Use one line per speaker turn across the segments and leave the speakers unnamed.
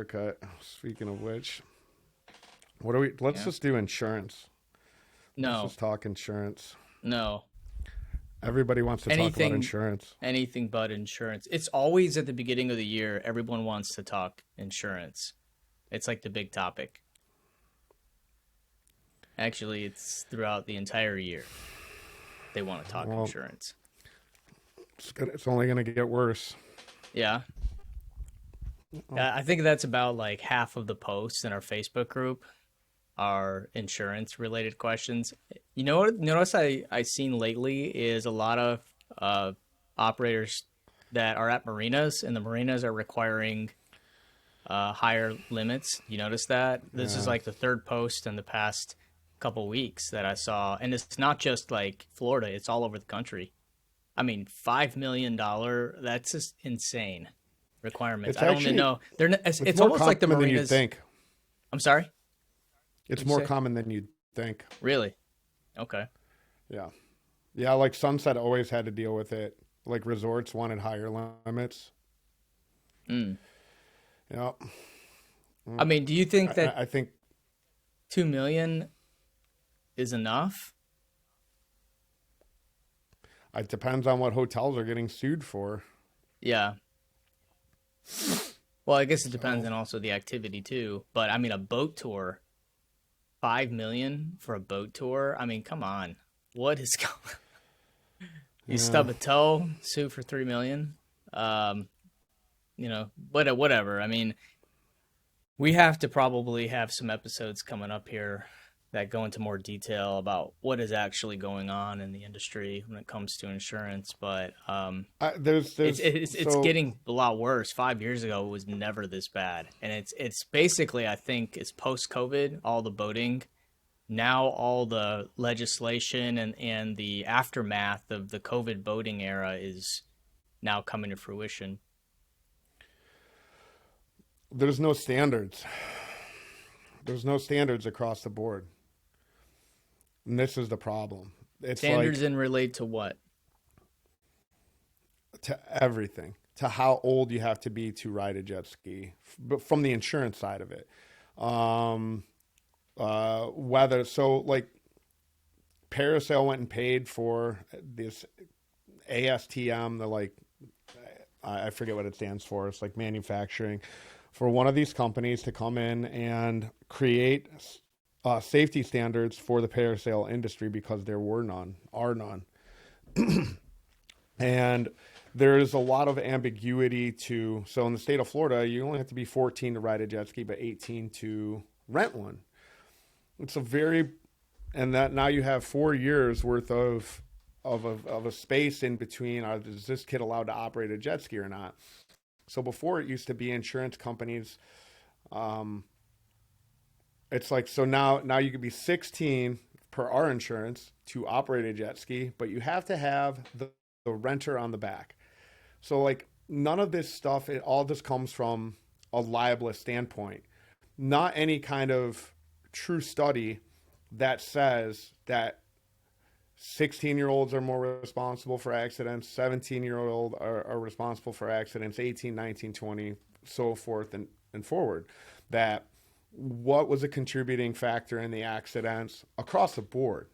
haircut. Speaking of which, what do we? Let's
Yeah.
just do insurance. Let's
No,
just talk insurance.
no.
Everybody wants to talk about
Anything,
insurance.
anything but insurance. It's always at the beginning of the year. Everyone wants to talk insurance. It's like the big topic. Actually, it's throughout the entire year. They want to talk
Well,
insurance.
it's only going to get worse.
Yeah. I think that's about like half of the posts in our Facebook group are insurance related questions. You know what notice I seen lately is a lot of operators that are at marinas, and the marinas are requiring higher limits. You notice that? This is
Yeah.
like the third post in the past couple weeks that I saw, and it's not just like Florida, it's all over the country. I mean, $5 million, that's just insane requirements.
It's
I don't even
actually
know. They're
it's
it's
more
almost like the
common than you'd
marinas.
think.
I'm sorry.
It's
What'd you
more
say?
common than you'd think.
Really? Okay.
Yeah. Yeah, like Sunset always had to deal with it. Like resorts wanted higher limits.
Mm.
Yeah.
I mean, do you think that
I think
2 million is enough?
it depends on what hotels are getting sued for.
Yeah. Well, I guess it depends
So,
on also the activity too. But I mean, a boat tour, 5 million for a boat tour. I mean, come on. What is going? You
yeah.
stub a toe, sue for 3 million. Um, whatever. I mean, we have to probably have some episodes coming up here that go into more detail about what is actually going on in the industry when it comes to insurance. But it's
so
getting a lot worse. 5 years ago, it was never this bad, and it's basically, I think it's post COVID, all the boating. Now all the legislation and the aftermath of the COVID boating era is now coming to fruition.
there's no standards. There's no standards across the board. And this is the problem. It's
Standards
like
in relate to what?
to everything, to how old you have to be to ride a jet ski, but from the insurance side of it. Um, whether, so like Parasail went and paid for this ASTM, the like, I forget what it stands for. It's like manufacturing for one of these companies to come in and create safety standards for the parasail industry because there were none, are none. And there's a lot of ambiguity to, so in the state of Florida, you only have to be 14 to ride a jet ski, but 18 to rent one. It's a very, and that now you have 4 years worth of a space in between. Is this kid allowed to operate a jet ski or not? So before it used to be insurance companies. It's like, so now you could be 16 per our insurance to operate a jet ski, but you have to have the renter on the back. So like none of this stuff, all this comes from a libelous standpoint, not any kind of true study that says that 16-year-olds are more responsible for accidents, 17-year-old are responsible for accidents, 18, 19, 20, so forth and forward. That what was a contributing factor in the accidents across the board,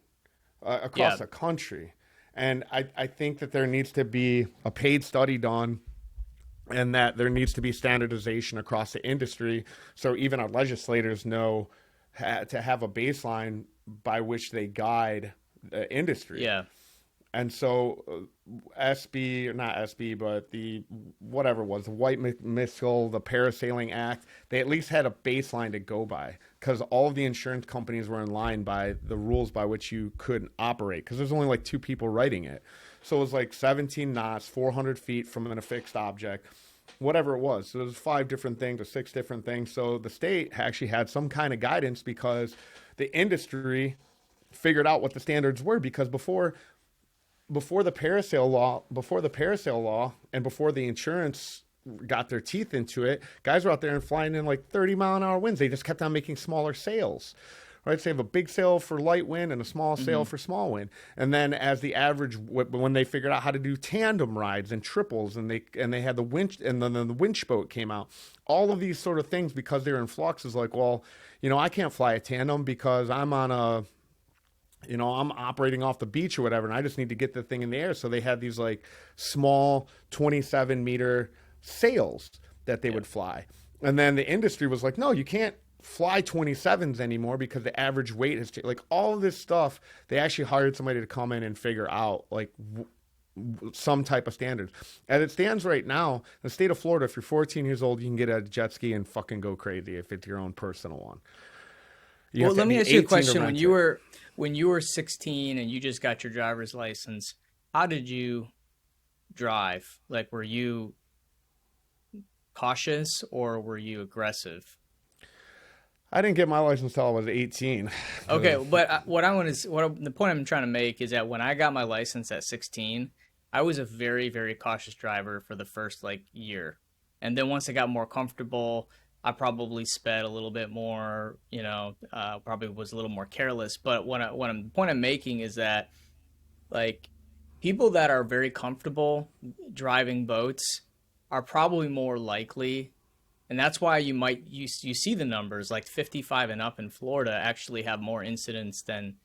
Yeah.
across the country. And I think that there needs to be a paid study done and that there needs to be standardization across the industry. So even our legislators know to have a baseline by which they guide the industry.
Yeah.
And so SB, or not SB, but the whatever it was, the White Missile, the Parasailing Act, they at least had a baseline to go by because all of the insurance companies were in line by the rules by which you could operate because there's only like two people writing it. So it was like 17 knots, 400 feet from an affixed object, whatever it was. So there's 5 different things or 6 different things. So the state actually had some kind of guidance because the industry figured out what the standards were because before the parasail law and before the insurance got their teeth into it, guys were out there and flying in like 30-mile-an-hour winds. They just kept on making smaller sails, right? So they have a big sail for light wind and a small sail for small wind. And then as the average, when they figured out how to do tandem rides and triples, and they had the winch, and then the winch boat came out. All of these sort of things, because they're in flux, is like, well, I can't fly a tandem because I'm on I'm operating off the beach or whatever, and I just need to get the thing in the air. So they had these like small 27-meter sails that they would fly. And then the industry was like, no, you can't fly 27s anymore because the average weight has changed. Like all of this stuff, they actually hired somebody to come in and figure out like some type of standards. As it stands right now, in the state of Florida, if you're 14 years old, you can get a jet ski and fucking go crazy if it's your own personal one.
Well, let me ask you a question. When you were 16 and you just got your driver's license, how did you drive? Like, were you cautious or were you aggressive?
I didn't get my license until I was 18.
Okay, but the point I'm trying to make is that when I got my license at 16, I was a very, very cautious driver for the first like year. And then once I got more comfortable, I probably sped a little bit more, probably was a little more careless. But the point I'm making is that like people that are very comfortable driving boats are probably more likely. And that's why you see the numbers like 55 and up in Florida actually have more incidents than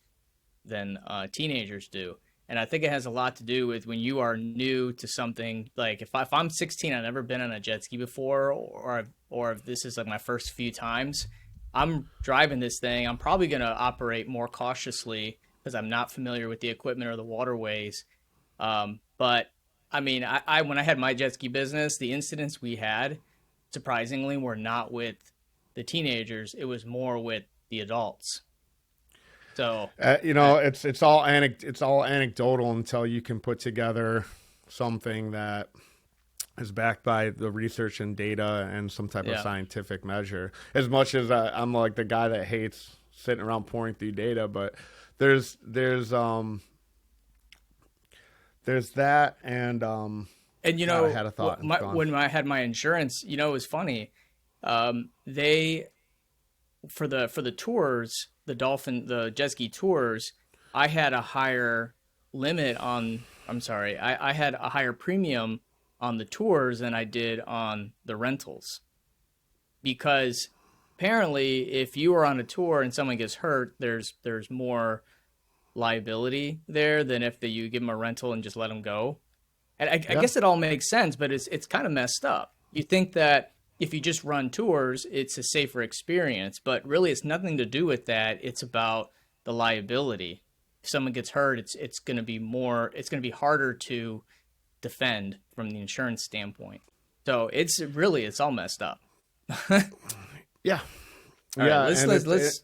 teenagers do. And I think it has a lot to do with when you are new to something. Like if I'm 16, I've never been on a jet ski before, or if this is like my first few times, I'm driving this thing. I'm probably going to operate more cautiously because I'm not familiar with the equipment or the waterways. But I mean, I when I had my jet ski business, the incidents we had, surprisingly, were not with the teenagers. It was more with the adults. So
it's all anecdotal until you can put together something that is backed by the research and data and some type of scientific measure. As much as I'm like the guy that hates sitting around pouring through data, but there's that and
God,
I had a thought.
When I had my insurance, it was funny. They for the tours, the jet ski tours, I had a higher limit on. I had a higher premium on the tours than I did on the rentals, because apparently, if you are on a tour and someone gets hurt, there's more liability there than if you give them a rental and just let them go. And I guess it all makes sense, but it's kind of messed up. You think that if you just run tours, it's a safer experience, but really it's nothing to do with that. It's about the liability. If someone gets hurt, it's going to be harder to defend from the insurance standpoint. So it's all messed up.
Yeah.
All right, let's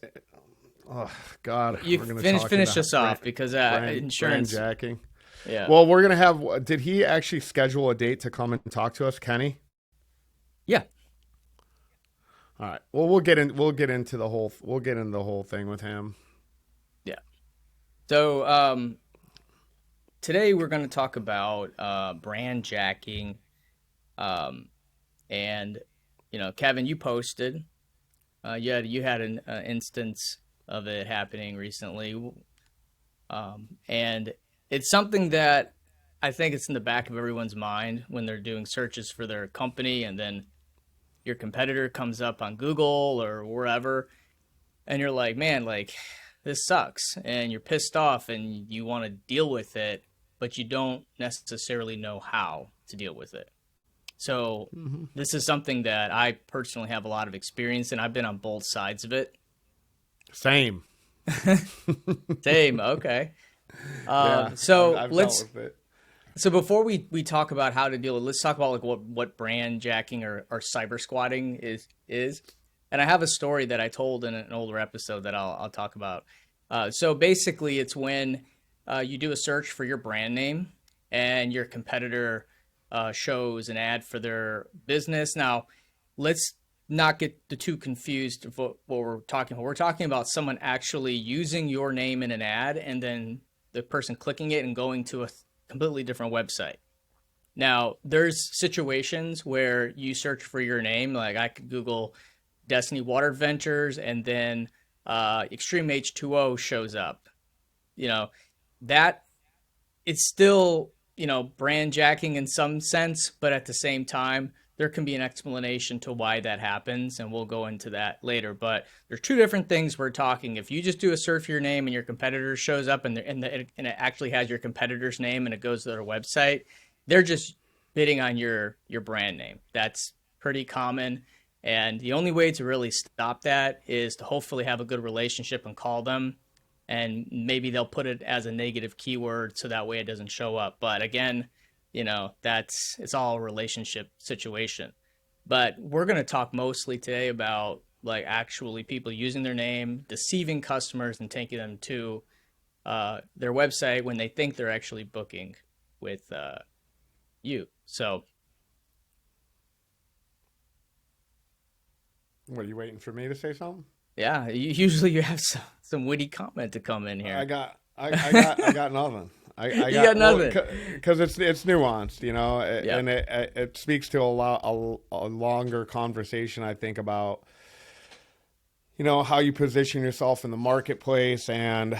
oh God.
You finish us off because insurance
brand jacking.
Yeah.
Well, we're gonna have. Did he actually schedule a date to come and talk to us, Kenny?
Yeah.
All right. Well, we'll get into the whole thing with him.
Yeah. So today we're going to talk about brand jacking, and Kevin, you posted, you had an instance of it happening recently, and it's something that I think it's in the back of everyone's mind when they're doing searches for their company, and then your competitor comes up on Google or wherever, and you're like, man, like this sucks, and you're pissed off and you want to deal with it, but you don't necessarily know how to deal with it. So This is something that I personally have a lot of experience in. I've been on both sides of it.
Same.
Okay. So before we talk about how to deal with it, let's talk about like what brand jacking or cyber squatting is. And I have a story that I told in an older episode that I'll talk about. So basically it's when you do a search for your brand name and your competitor shows an ad for their business. Now, let's not get the two confused of what we're talking about. We're talking about someone actually using your name in an ad and then the person clicking it and going to a completely different website. Now, there's situations where you search for your name. Like I could Google Destiny Water Ventures and then Extreme H2O shows up, that it's still, brand jacking in some sense, but at the same time, there can be an explanation to why that happens, and we'll go into that later. But there's two different things we're talking. If you just do a search for your name and your competitor shows up and it actually has your competitor's name and it goes to their website, they're just bidding on your brand name. That's pretty common. And the only way to really stop that is to hopefully have a good relationship and call them. And maybe they'll put it as a negative keyword so that way it doesn't show up. But again, it's all a relationship situation. But we're going to talk mostly today about like actually people using their name, deceiving customers and taking them to their website when they think they're actually booking with you. So
what, are you waiting for me to say something?
Yeah, usually you have some witty comment to come in here.
I got nothing.
You got nothing
because it's nuanced, and it speaks to a longer conversation. I think about how you position yourself in the marketplace and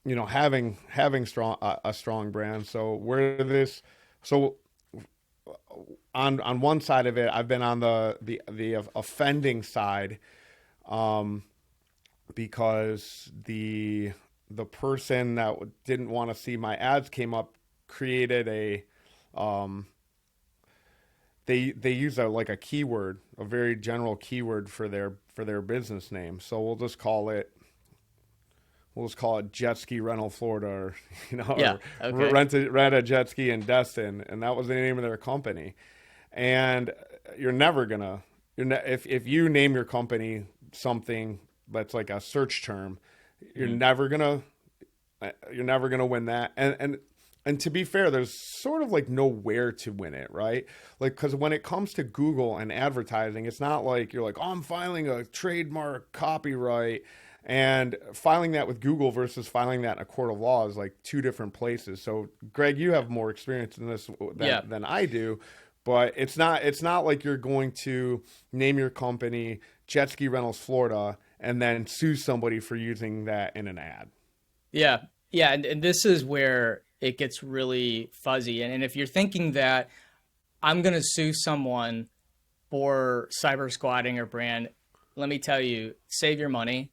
having a strong brand. So on one side of it, I've been on the offending side, because the person that didn't want to see my ads came up, created a they use a keyword, a very general keyword for their business name. So we'll just call it Jet Ski Rental Florida, or rent a jet ski in Destin, and that was the name of their company. And you're never gonna if you name your company something that's like a search term, you're never gonna win that. And to be fair, there's sort of like nowhere to win it, right? Like, because when it comes to Google and advertising, it's not like you're like, oh, I'm filing a trademark copyright, and filing that with Google versus filing that in a court of law is like two different places. So Greg, you have more experience in this than I do. But it's not like you're going to name your company Jet Ski Rentals Florida and then sue somebody for using that in an ad.
Yeah. And this is where it gets really fuzzy. And if you're thinking that I'm going to sue someone for cyber squatting or brand, let me tell you, save your money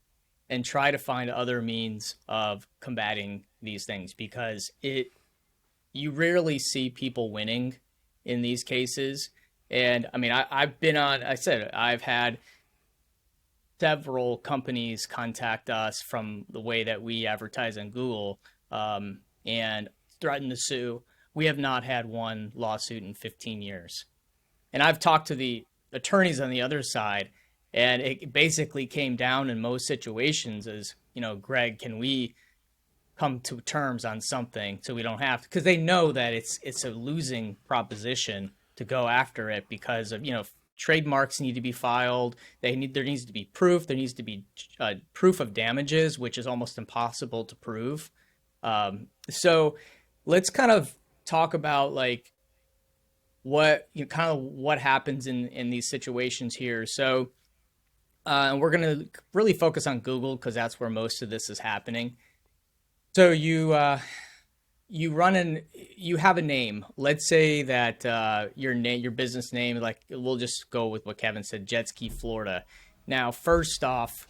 and try to find other means of combating these things, because you rarely see people winning in these cases. And I mean, I've had several companies contact us from the way that we advertise on Google, and threaten to sue. We have not had one lawsuit in 15 years. And I've talked to the attorneys on the other side, and it basically came down in most situations as, Greg, can we come to terms on something so we don't have to, because they know that it's a losing proposition to go after it, because of, trademarks need to be filed. There needs to be proof. There needs to be proof of damages, which is almost impossible to prove. So let's kind of talk about like what happens in these situations here. So we're going to really focus on Google because that's where most of this is happening. So you have a name. Let's say that your business name, like we'll just go with what Kevin said, Jet Ski Florida. Now, first off,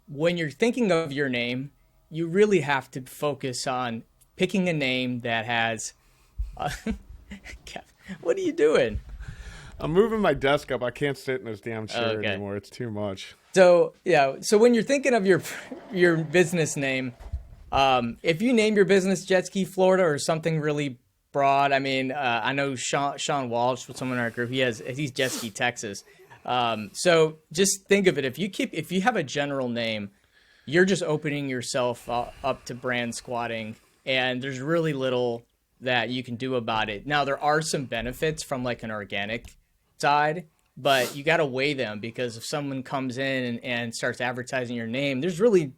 when you're thinking of your name, you really have to focus on picking a name that has. Kevin, what are you doing?
I'm moving my desk up. I can't sit in this damn chair anymore. It's too much.
So when you're thinking of your business name, if you name your business Jet Ski Florida or something really broad, I mean, I know Sean Walsh, someone in our group, he's Jet Ski Texas. So just think of it. If you have a general name, you're just opening yourself up to brand squatting, and there's really little that you can do about it. Now, there are some benefits from like an organic side, but you got to weigh them, because if someone comes in and starts advertising your name, there's really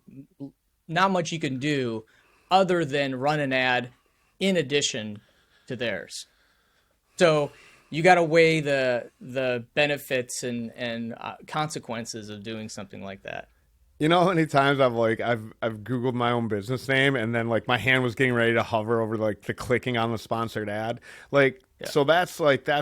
not much you can do other than run an ad in addition to theirs. So you got to weigh the benefits and consequences of doing something like that.
You know how many times I've Googled my own business name and then like my hand was getting ready to hover over like the clicking on the sponsored ad. Like
Yeah.
so that's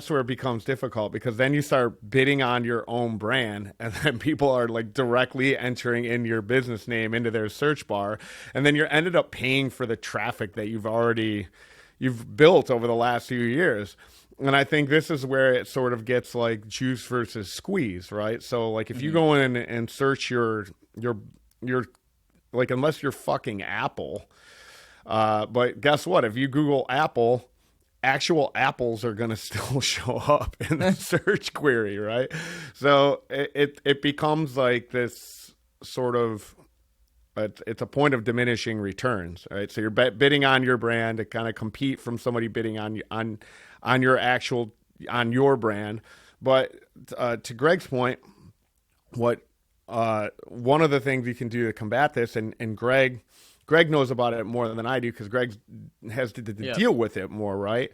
where it becomes difficult because then you start bidding on your own brand and then people are like directly entering in your business name into their search bar and then you're ended up paying for the traffic that you've built over the last few years. And I think this is where it sort of gets like juice versus squeeze, right? So like if you go in and search your like unless you're fucking Apple, but guess what? If you Google Apple, actual apples are gonna still show up in the search query, right? So it becomes like this sort of it's a point of diminishing returns, right? So you're bidding on your brand to kind of compete from somebody bidding on your brand. But to Greg's point, what one of the things you can do to combat this, and Greg knows about it more than I do because Greg has to deal with it more, right?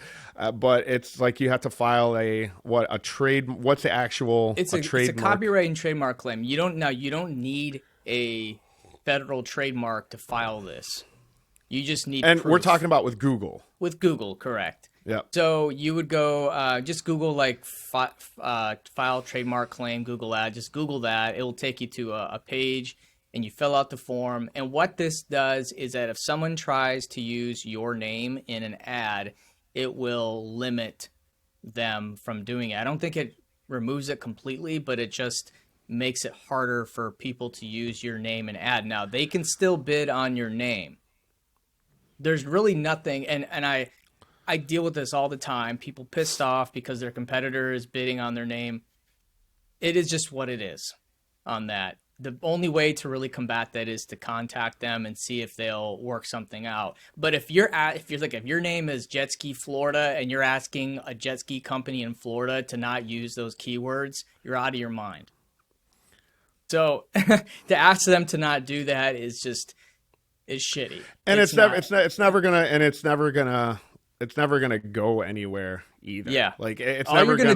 But it's like you have to file what's the actual
It's a copyright and trademark claim. You don't need a federal trademark to file this. You just need
and
proof.
We're talking about with Google.
With Google, correct.
Yeah.
So you would go just Google like file trademark claim Google ad. Just Google that. It will take you to a page, and you fill out the form. And what this does is that if someone tries to use your name in an ad, it will limit them from doing it. I don't think it removes it completely, but it just makes it harder for people to use your name in ad. Now, they can still bid on your name. There's really nothing, and I deal with this all the time. People pissed off because their competitor is bidding on their name. It is just what it is on that. The only way to really combat that is to contact them and see if they'll work something out. But if your name is Jet Ski Florida and you're asking a jet ski company in Florida to not use those keywords, you're out of your mind. So to ask them to not do that is shitty.
And it's never gonna go anywhere either.
Yeah.
Like it's
all
never
you're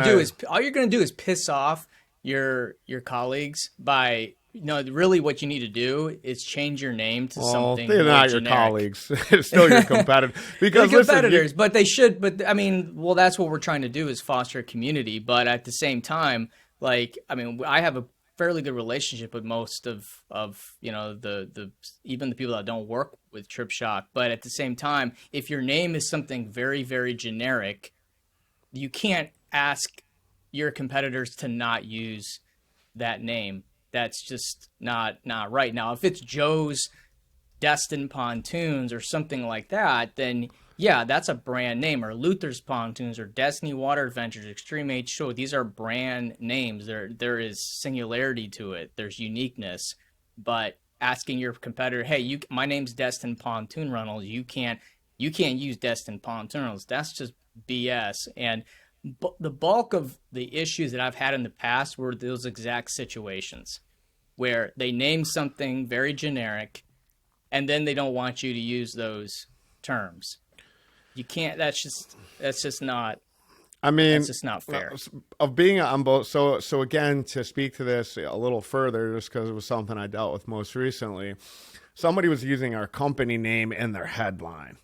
gonna do is piss off your colleagues by really what you need to do is change your name to something.
They're not
generic.
your colleagues. It's still your competitor. Because
they're competitors, but they should. But I mean, well, that's what we're trying to do is foster a community. But at the same time, like, I mean, I have a fairly good relationship with most of the even the people that don't work with Trip Shock. But at the same time, if your name is something very, very generic, you can't ask your competitors to not use that name. That's just not right. Now, if it's Joe's Destin Pontoons or something like that, then yeah, that's a brand name, or Luther's Pontoons or Destiny Water Adventures, Extreme H Show. These are brand names. There is singularity to it. There's uniqueness. But asking your competitor, hey, my name's Destin Pontoon Rentals. You can't use Destin Pontoon Rentals. That's just BS. And the bulk of the issues that I've had in the past were those exact situations where they name something very generic and then they don't want you to use those terms. You can't. That's just not. I mean, that's just not fair.
Of being on both. So again, to speak to this a little further, just because it was something I dealt with most recently, somebody was using our company name in their headline.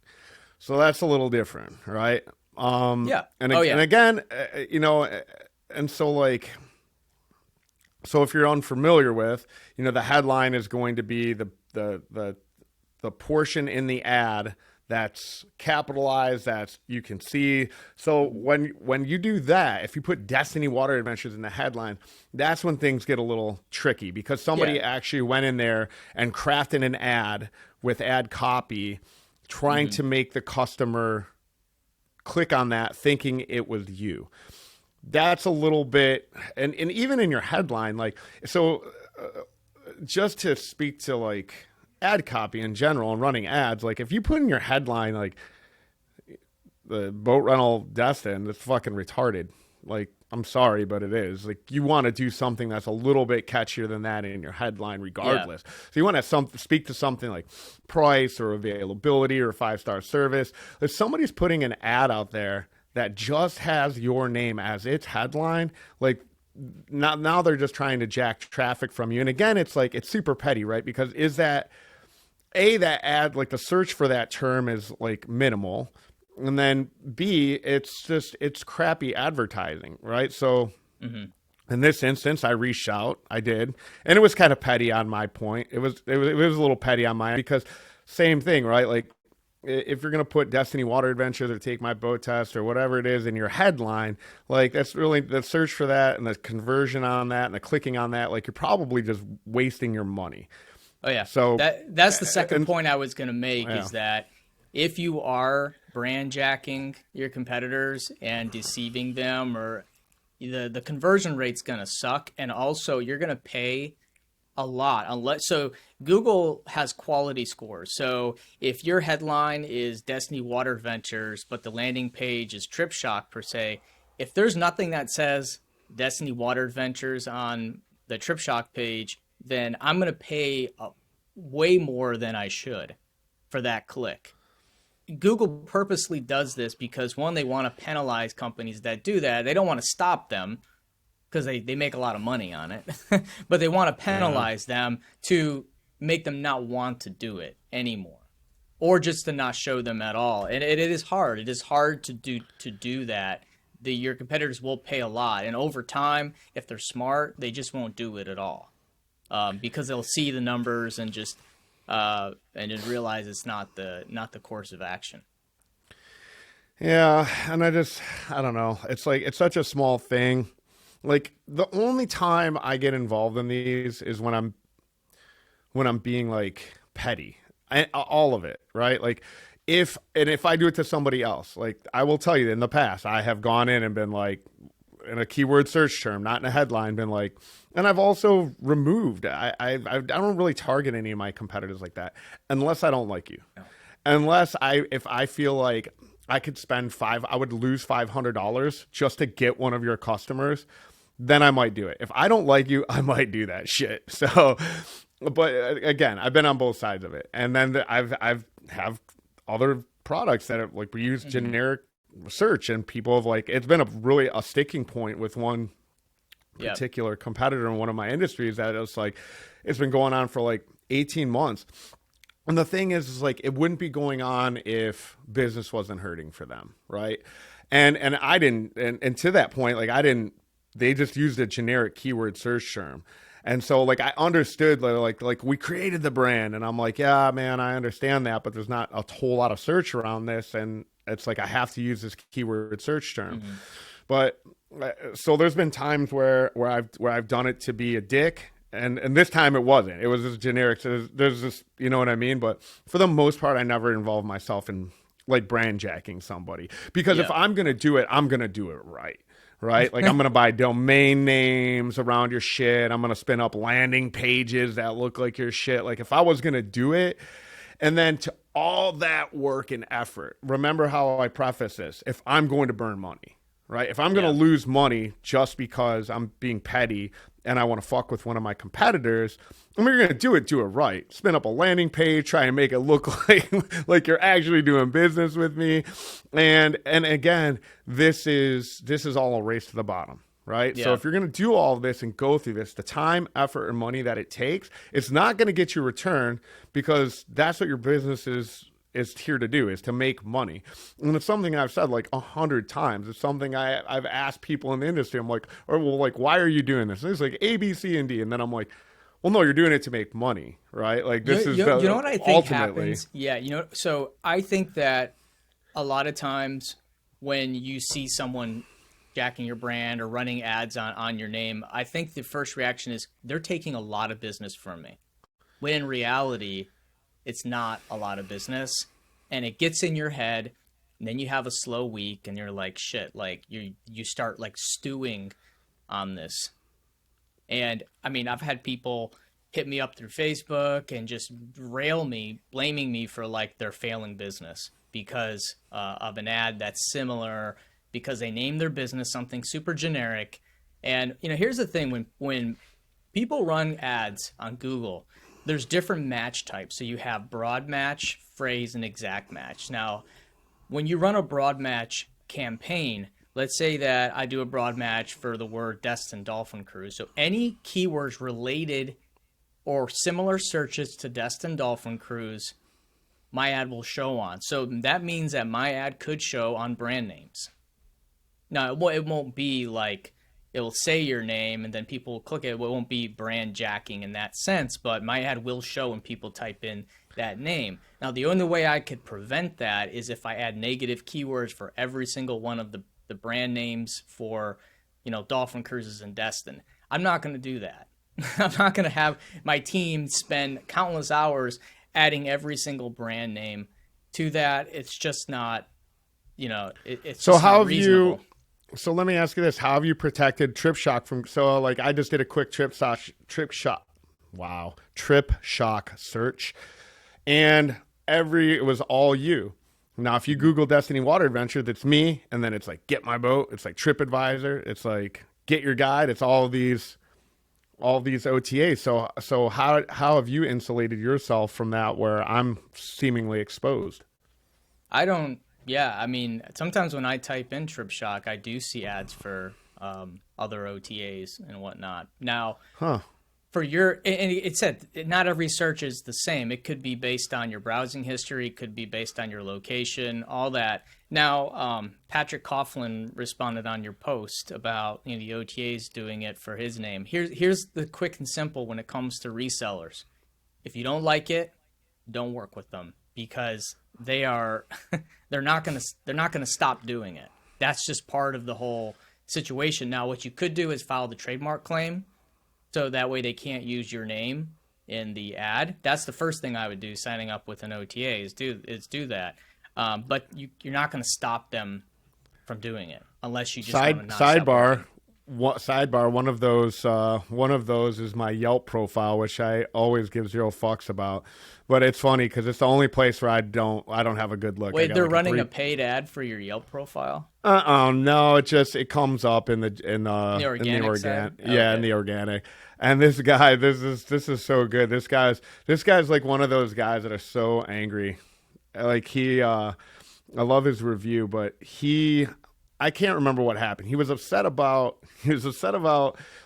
So that's a little different, right?
Yeah.
And again, and so like, so if you're unfamiliar with, the headline is going to be the portion in the ad that's capitalized, that you can see. So when you do that, if you put Destiny Water Adventures in the headline, that's when things get a little tricky because somebody actually went in there and crafted an ad with ad copy, trying to make the customer click on that, thinking it was you. That's a little bit, and even in your headline, like, so just to speak to like ad copy in general and running ads, like if you put in your headline like the boat rental Destin, that's fucking retarded. Like, I'm sorry, but it is. Like, you want to do something that's a little bit catchier than that in your headline regardless. Yeah. So you want to speak to something like price or availability or 5-star service. If somebody's putting an ad out there that just has your name as its headline, like now they're just trying to jack traffic from you. And again, it's like it's super petty, right? Because is that that ad, like the search for that term is like minimal, and then B, it's crappy advertising, right? So in this instance, I reached out, I did, and it was kind of petty on my point. It was a little petty on my end because same thing, right? Like if you're going to put Destiny Water Adventures or Take My Boat Test or whatever it is in your headline, like that's really the search for that and the conversion on that and the clicking on that, like you're probably just wasting your money.
Oh yeah.
So
that's the second point I was going to make is that if you are brand jacking your competitors and deceiving them, or the conversion rate's going to suck, and also you're going to pay a lot so Google has quality scores. So if your headline is Destiny Water Adventures but the landing page is Trip Shock per se, if there's nothing that says Destiny Water Adventures on the Trip Shock page, then I'm going to pay way more than I should for that click. Google purposely does this because, one, they want to penalize companies that do that. They don't want to stop them because they make a lot of money on it, but they want to penalize them to make them not want to do it anymore, or just to not show them at all. And it is hard. It is hard to do that. Your competitors will pay a lot, and over time, if they're smart, they just won't do it at all, because they'll see the numbers and just realize it's not the course of action.
Yeah, and I don't know. It's like it's such a small thing. Like the only time I get involved in these is when I'm being like petty. All of it, right? Like if I do it to somebody else, like I will tell you in the past, I have gone in and been like, in a keyword search term, not in a headline, been like, and I've also removed. I don't really target any of my competitors like that unless I don't like you, unless if I feel like I could spend I would lose $500 just to get one of your customers, then I might do it. If I don't like you, I might do that shit. So, but again, I've been on both sides of it, and then I've have other products that are, like we use generic search, and people have like it's been a sticking point with one particular competitor in one of my industries that it's like it's been going on for like 18 months. And the thing is like it wouldn't be going on if business wasn't hurting for them, right? And I didn't, and to that point, like I didn't. They just used a generic keyword search term. And so like I understood like we created the brand, and I'm like, yeah, man, I understand that, but there's not a whole lot of search around this, and it's like I have to use this keyword search term. But so there's been times where I've done it to be a dick, and this time it wasn't. It was just generic. So there's this, you know what I mean? But for the most part, I never involved myself in like brand jacking somebody, because if I'm gonna do it, I'm gonna do it right. Right? Like I'm going to buy domain names around your shit. I'm going to spin up landing pages that look like your shit. Like if I was going to do it, and then to all that work and effort, remember how I preface this, if I'm going to burn money, right? If I'm going to lose money just because I'm being petty and I want to fuck with one of my competitors, I mean, you're going to do it right. Spin up a landing page, try and make it look like you're actually doing business with me. And again, this is all a race to the bottom, right? Yeah. So if you're going to do all of this and go through this, the time, effort, and money that it takes, it's not going to get you a return, because that's what your business is here to do, is to make money. And it's something I've said like 100 times. It's something I've asked people in the industry. I'm like, why are you doing this? And it's like A, B, C, and D. And then I'm like, well, no, you're doing it to make money, right? Like this is
you know what I think happens? Yeah, so I think that a lot of times when you see someone jacking your brand or running ads on your name, I think the first reaction is they're taking a lot of business from me. When in reality, it's not a lot of business, and it gets in your head, and then you have a slow week, and you're like, shit, like you start like stewing on this. And I mean, I've had people hit me up through Facebook and just rail me, blaming me for like their failing business because of an ad that's similar, because they name their business something super generic. And here's the thing: when people run ads on Google, there's different match types. So you have broad match, phrase, and exact match. Now, when you run a broad match campaign, let's say that I do a broad match for the word Destin Dolphin Cruise. So any keywords related or similar searches to Destin Dolphin Cruise, my ad will show on. So that means that my ad could show on brand names. Now, it won't be like, it'll say your name and then people will click it. It won't be brand jacking in that sense, but my ad will show when people type in that name. Now, the only way I could prevent that is if I add negative keywords for every single one of the brand names for, Dolphin Cruises and Destin. I'm not going to do that. I'm not going to have my team spend countless hours adding every single brand name to that. It's just not, it's
So
just
how
not
have
reasonable.
So let me ask you this: how have you protected Trip Shock from? So like I just did a quick Trip Shock search, and it was all you. Now if you Google Destiny Water Adventure, that's me, and then it's like Get My Boat, it's like TripAdvisor, it's like Get Your Guide, it's all these OTAs. So how have you insulated yourself from that where I'm seemingly exposed?
Yeah, I mean, sometimes when I type in Trip Shock, I do see ads for other OTAs and whatnot. Now, for and it said not every search is the same. It could be based on your browsing history, it could be based on your location, all that. Now, Patrick Coughlin responded on your post about the OTAs doing it for his name. Here's the quick and simple when it comes to resellers. If you don't like it, don't work with them, because they're not gonna stop doing it. That's just part of the whole situation. Now, what you could do is file the trademark claim, so that way they can't use your name in the ad. That's the first thing I would do signing up with an OTA is do that. But you're not going to stop them from doing it unless you just want to not stop working.
Sidebar. One of those is my Yelp profile, which I always give zero fucks about. But it's funny because it's the only place where I don't have a good look.
Wait, they're running a paid ad for your Yelp profile?
No, it comes up in the
organic side?
Yeah, in the organic. And this guy, this is so good. This guy's like one of those guys that are so angry. Like I love his review, but I can't remember what happened. He was upset about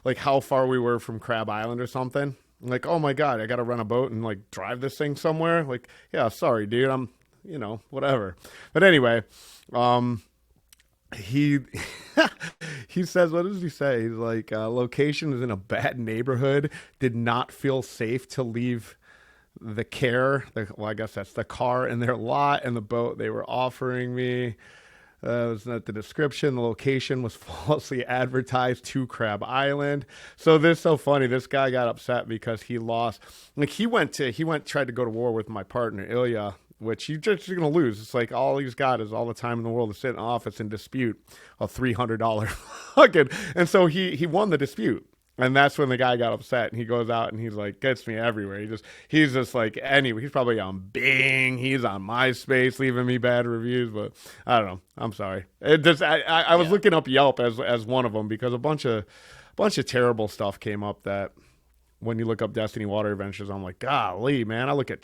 like how far we were from Crab Island or something. Like, oh my God, I got to rent a boat and like drive this thing somewhere. Like, yeah, sorry, dude. I'm, whatever. But anyway, he he says, what does he say? He's like, location is in a bad neighborhood. Did not feel safe to leave I guess that's the car in their lot and the boat they were offering me. Was not the description. The location was falsely advertised to Crab Island. So this is so funny. This guy got upset because he lost. Like tried to go to war with my partner Ilya, which you're just going to lose. It's like all he's got is all the time in the world to sit in office and dispute a $300 fucking. And so he won the dispute. And that's when the guy got upset, and he goes out and he's like, gets me everywhere. He's just like, anyway, he's probably on Bing, he's on MySpace, leaving me bad reviews, but I don't know. I'm sorry. I was looking up Yelp as one of them because a bunch of terrible stuff came up that when you look up Destiny Water Adventures, I'm like, golly, man, I look at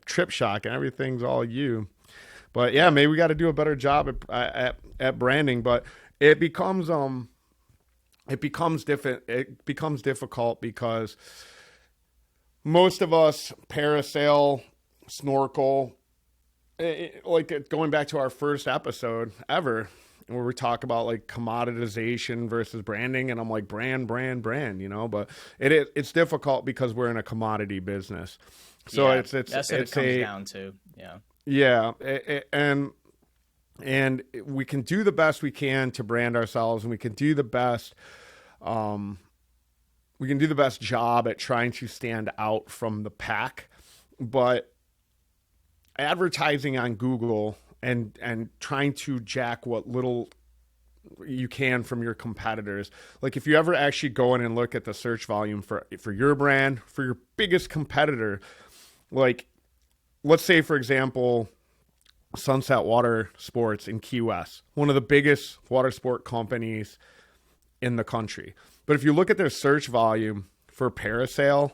Trip Shock and everything's all you. But yeah, maybe we got to do a better job at branding, but it becomes difficult because most of us parasail, snorkel, like going back to our first episode ever, where we talk about like commoditization versus branding, and I'm like brand, but it's difficult because we're in a commodity business. So
that's what it comes down to.
Yeah, and we can do the best we can to brand ourselves, and we can do the best job at trying to stand out from the pack. But advertising on Google and trying to jack what little you can from your competitors. Like if you ever actually go in and look at the search volume for your brand, for your biggest competitor, like let's say, for example, Sunset Watersports in Key West, one of the biggest water sport companies in the country. But if you look at their search volume for parasail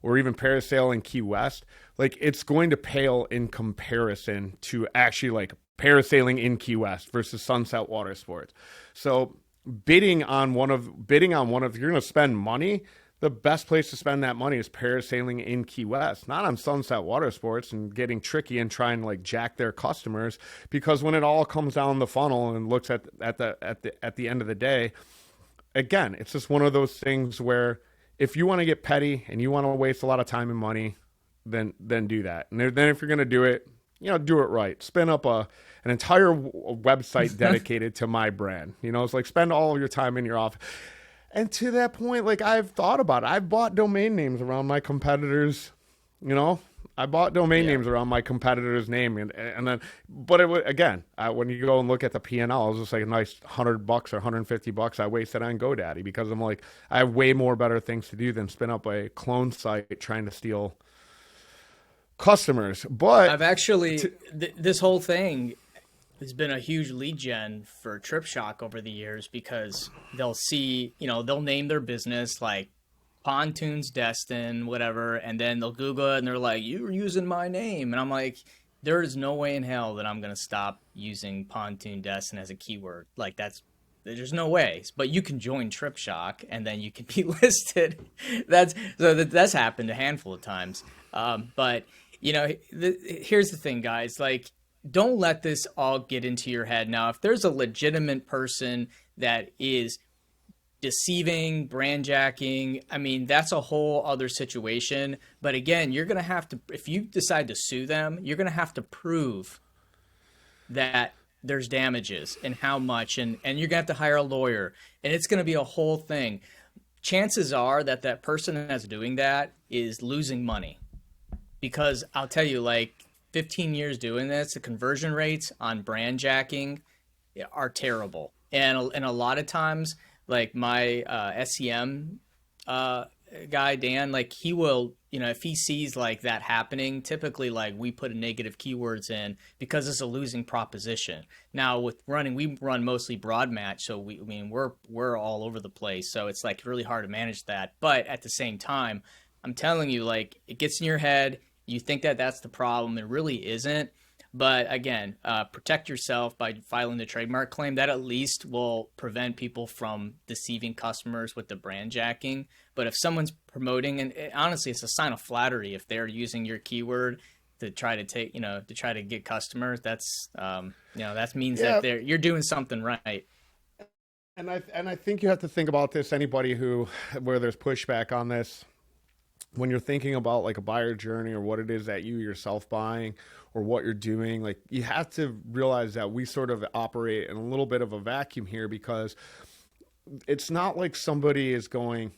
or even parasail in Key West, like it's going to pale in comparison to actually like parasailing in Key West versus Sunset Watersports. So bidding on one of, if you're going to spend money, the best place to spend that money is parasailing in Key West, not on Sunset Watersports and getting tricky and trying to like jack their customers. Because when it all comes down the funnel and looks at the end of the day, again, it's just one of those things where if you want to get petty and you want to waste a lot of time and money, then do that. And then if you're going to do it, do it right. Spin up an entire website dedicated to my brand. It's like spend all of your time in your office. And to that point, like I've thought about it. I've bought domain names around my competitors. I bought domain names around my competitor's name, and then, but it was, again, when you go and look at the P&L, it was just like a nice $100 or $150 I wasted on GoDaddy, because I'm like, I have way more better things to do than spin up a clone site trying to steal customers. But
I've actually this whole thing has been a huge lead gen for Trip Shock over the years, because they'll see, they'll name their business like Pontoons Destin, whatever, and then they'll Google it and they're like, you're using my name. And I'm like, there is no way in hell that I'm going to stop using Pontoon Destin as a keyword. Like there's no way. But you can join Trip Shock and then you can be listed. That's happened a handful of times. But here's the thing, guys, like, don't let this all get into your head. Now, if there's a legitimate person that is deceiving, brand jacking, I mean, that's a whole other situation. But again, you're going to have to, if you decide to sue them, you're going to have to prove that there's damages and how much, and you're going to have to hire a lawyer, and it's going to be a whole thing. Chances are that person that's doing that is losing money, because I'll tell you, like, 15 years doing this, the conversion rates on brand jacking are terrible. And a lot of times, like my SEM guy, Dan, like he will, if he sees like that happening, typically like we put a negative keywords in because it's a losing proposition. Now with running, we run mostly broad match. So we're all over the place. So it's like really hard to manage that. But at the same time, I'm telling you, like, it gets in your head. You think that that's the problem. It really isn't. But again, protect yourself by filing the trademark claim. That at least will prevent people from deceiving customers with the brand jacking. But if someone's promoting, and honestly, it's a sign of flattery if they're using your keyword to try to get customers. That's that means that you're doing something right.
And I think you have to think about this. Anybody where there's pushback on this, when you're thinking about like a buyer journey or what it is that you yourself buying or what you're doing, like you have to realize that we sort of operate in a little bit of a vacuum here, because it's not like somebody is going,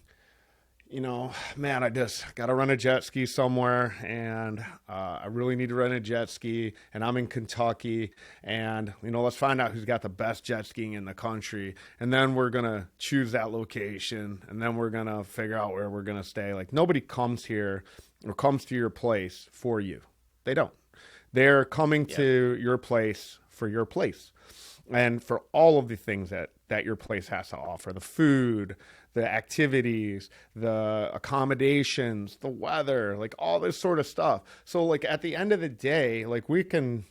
man, I just got to run a jet ski somewhere, and I really need to run a jet ski, and I'm in Kentucky, and let's find out who's got the best jet skiing in the country, and then we're gonna choose that location, and then we're gonna figure out where we're gonna stay. Like, nobody comes here or comes to your place for you. They don't. They're coming to your place for your place, and for all of the things that your place has to offer: the food, the activities, the accommodations, the weather, like all this sort of stuff. So like at the end of the day, like we can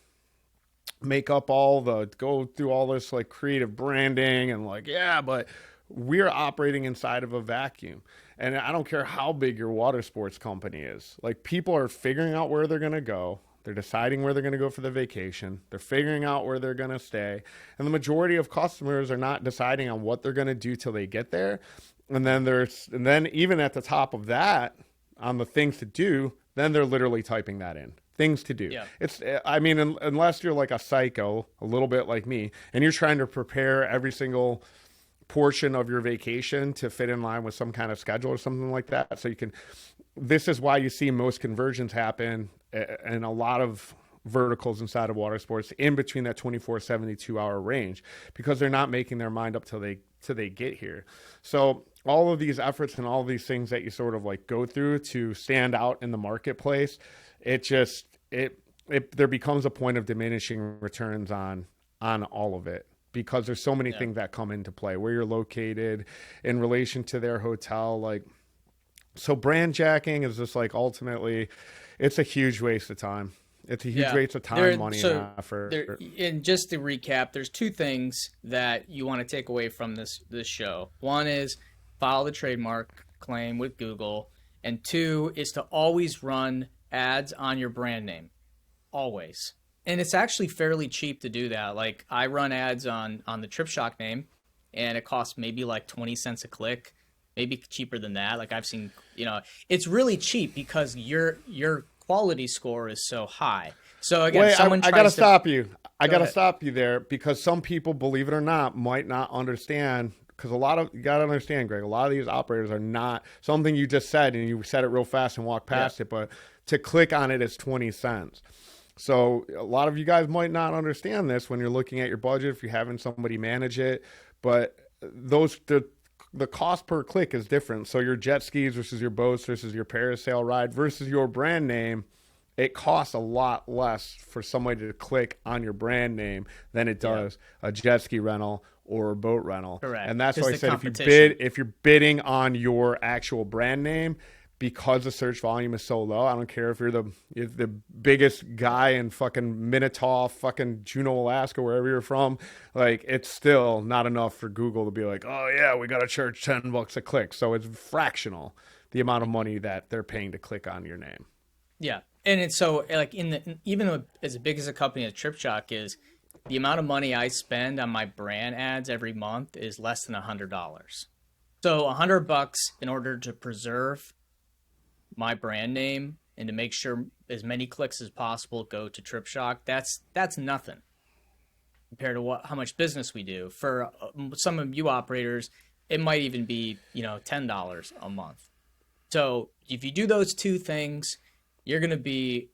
go through all this like creative branding and like, but we're operating inside of a vacuum. And I don't care how big your water sports company is. Like, people are figuring out where they're going to go. They're deciding where they're going to go for the vacation. They're figuring out where they're going to stay. And the majority of customers are not deciding on what they're going to do till they get there. And then even at the top of that, on the things to do, then they're literally typing that in. Things to do. Yeah. Unless you're like a psycho, a little bit like me, and you're trying to prepare every single portion of your vacation to fit in line with some kind of schedule or something like that. So this is why you see most conversions happen in a lot of verticals inside of water sports in between that 24, 72 hour range, because they're not making their mind up till they get here. So all of these efforts and all of these things that you sort of like go through to stand out in the marketplace, there becomes a point of diminishing returns on all of it, because there's so many things that come into play: where you're located in relation to their hotel. Like, so brand jacking is just like, ultimately, it's a huge waste of time. It's a huge
Yeah.
waste of time,
There,
money, and
so there,
effort.
and just to recap, there's two things that you want to take away from this show. One is file the trademark claim with Google, and two is to always run ads on your brand name, always. And it's actually fairly cheap to do that. Like I run ads on the Trip Shock name, and it costs maybe like 20 cents a click, maybe cheaper than that. Like I've seen, it's really cheap because your quality score is so high. So again,
Wait,
someone
I
tries
gotta
to
stop you. I
Go
gotta
ahead.
stop you there because some people, believe it or not, might not understand. Because you gotta understand, Greg. A lot of these operators are not something you just said, and you said it real fast and walked
Yeah.
past it. But to click on it is 20 cents. So a lot of you guys might not understand this when you're looking at your budget if you're having somebody manage it. But the cost per click is different. So your jet skis versus your boats versus your parasail ride versus your brand name, it costs a lot less for somebody to click on your brand name than it
Yeah.
does a jet ski rental or a boat rental.
Correct.
And that's
Because
why I
the
said
competition.
if you're bidding on your actual brand name, because the search volume is so low, I don't care if you're the biggest guy in fucking Minnetonka, fucking Juneau, Alaska, wherever you're from, like it's still not enough for Google to be like, oh yeah, we got to charge $10 a click. So it's fractional the amount of money that they're paying to click on your name.
Yeah. And it's so like even though as big as a company as Trip Shock is, the amount of money I spend on my brand ads every month is less than $100. So $100 in order to preserve my brand name and to make sure as many clicks as possible go to Trip Shock, that's nothing compared to how much business we do. For some of you operators, it might even be $10 a month. So if you do those two things, you're going to be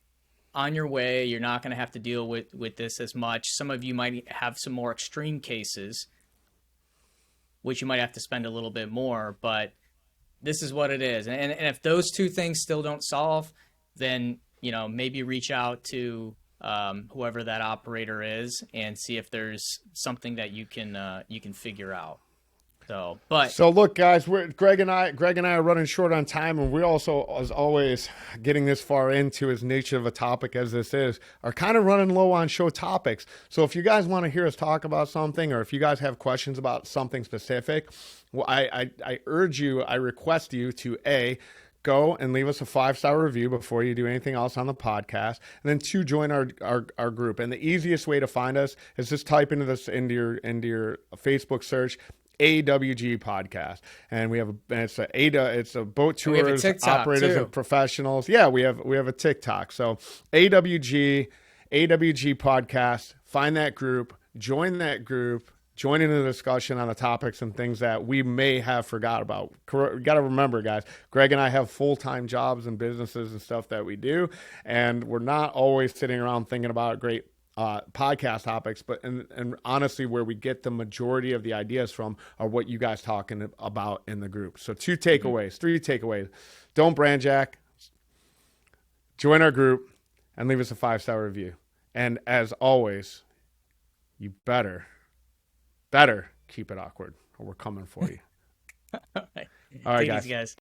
on your way. You're not going to have to deal with this as much. Some of you might have some more extreme cases, which you might have to spend a little bit more, but this is what it is. And if those two things still don't solve, then, maybe reach out to whoever that operator is and see if there's something that you can figure out.
So look, guys, Greg and I are running short on time, and we also, as always, getting this far into as niche of a topic as this is, are kind of running low on show topics. So if you guys want to hear us talk about something, or if you guys have questions about something specific, well, I urge you, I request you to go and leave us a 5-star review before you do anything else on the podcast. And then 2, join our group. And the easiest way to find us is just type into your Facebook search, AWG podcast, and it's a boat tours operators
too.
and professionals. Yeah, we have a TikTok. So AWG podcast. Find that group, join in the discussion on the topics and things that we may have forgot about. You got to remember, guys, Greg and I have full-time jobs and businesses and stuff that we do, and we're not always sitting around thinking about great podcast topics, but and honestly, where we get the majority of the ideas from are what you guys talking about in the group. So 2 takeaways, 3 takeaways: don't brand jack, join our group, and leave us a 5-star review. And as always, you better keep it awkward, or we're coming for you.
All right.
All right,
Take it
guys.
easy, guys.